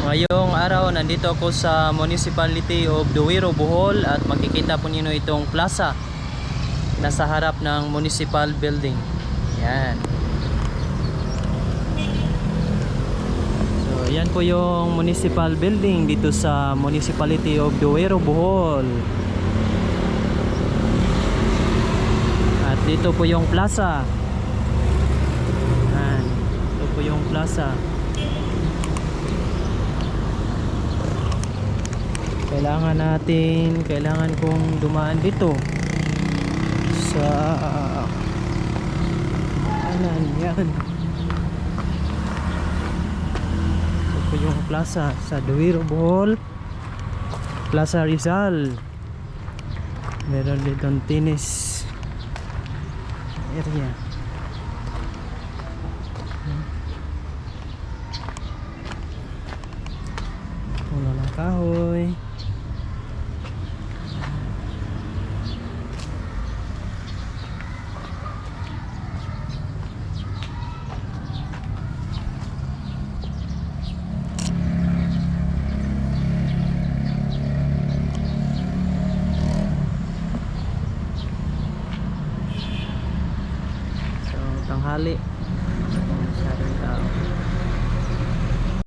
Ngayong araw nandito ako sa Municipality of Duero, Bohol at makikita po niyo itong plaza nasa harap ng municipal building. Yan. So yan po yung municipal building dito sa Municipality of Duero, Bohol. At dito po yung plaza. Yan. Ito po yung plaza. Kailangan kong dumaan dito sa kanan yan. Ito po yung plaza sa Duero, Bohol, Plaza Rizal. Meron ditong tennis area. Puno ng kahoy. Tanghali.